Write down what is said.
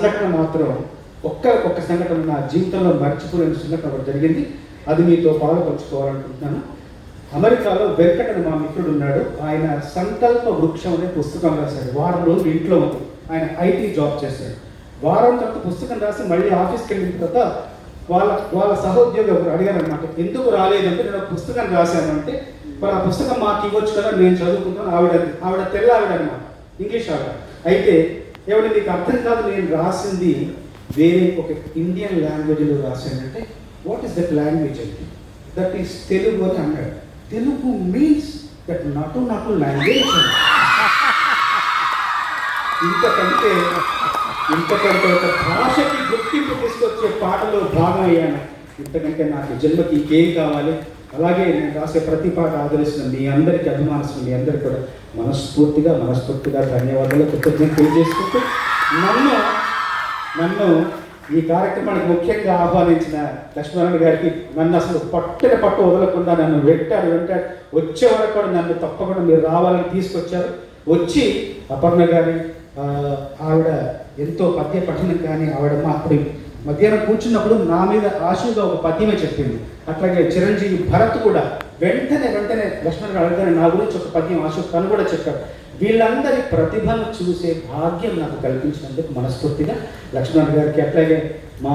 సంఘటన మాత్రం ఒక్క సంఘటన నా జీవితంలో మర్చిపోలేని సంఘటన ఒకటి జరిగింది. అది మీతో పాలుపంచుకోవాలనుకుంటున్నాను. అమెరికాలో వెంకట్ అని మా మిత్రుడు ఉన్నాడు. ఆయన సంకల్ప వృక్షం అనే పుస్తకం రాశాడు. వారం రోజులు ఇంట్లో ఉంది. ఆయన ఐటీ జాబ్ చేశాడు. వారం తర్వాత పుస్తకం రాసి మళ్ళీ ఆఫీస్కి వెళ్ళిన తర్వాత వాళ్ళ సహోద్యోగి ఒకరు అడిగారు అనమాట, ఎందుకు రాలేదంటే నేను పుస్తకం రాశాను అంటే, మరి ఆ పుస్తకం మాకు ఇవ్వచ్చు కదా, నేను చదువుకుంటాను. ఆవిడ తెల్ల ఆవిడ అనమాట, ఇంగ్లీష్ ఆవిడ. అయితే ఏమంటే నీకు అర్థం కాదు, నేను రాసింది వేరే ఒక ఇండియన్ లాంగ్వేజ్లో రాశానంటే, వాట్ ఈస్ దట్ లాంగ్వేజ్ అంటే, దట్ ఈస్ తెలుగు అని అన్నాడు. తెలుగు మీన్స్ దట్ నటు లాంగ్వేజ్. ఇంతకంటే ఒక భాషకి గుర్తింపు తీసుకొచ్చే పాటలో భాగం అయ్యాను. ఇంతకంటే నాకు జన్మకి ఇంకేం కావాలి. అలాగే నేను రాసే ప్రతి పాట ఆదరిస్తున్న మీ అందరికీ, అభిమానిస్తున్న మీ అందరికీ కూడా మనస్ఫూర్తిగా ధన్యవాదాలు, కృతజ్ఞతలు తెలియజేసుకుంటూ నన్ను ఈ కార్యక్రమానికి ముఖ్యంగా ఆహ్వానించిన లక్ష్మణ్ గారికి, నన్ను అసలు పట్టు వదలకుండా నన్ను వెంటాడు వచ్చే వరకు కూడా నన్ను తప్పకుండా మీరు రావాలని తీసుకొచ్చారు. వచ్చి అపర్ణ గారి ఆవిడ ఎంతో పద్య పఠనం కానీ, ఆవిడ మా అప్పుడు మధ్యాహ్నం కూర్చున్నప్పుడు నా మీద ఆశుగా ఒక పద్యమే చెప్పింది. అట్లాగే చిరంజీవి భరత్ కూడా వెంటనే లక్ష్మణ్ గారు అడగగానే నా గురించి ఒక పద్యం ఆశు తను కూడా చెప్పారు. వీళ్ళందరి ప్రతిభను చూసే భాగ్యం నాకు కల్పించినందుకు మనస్ఫూర్తిగా లక్ష్మణ్ గారికి, అట్లాగే మా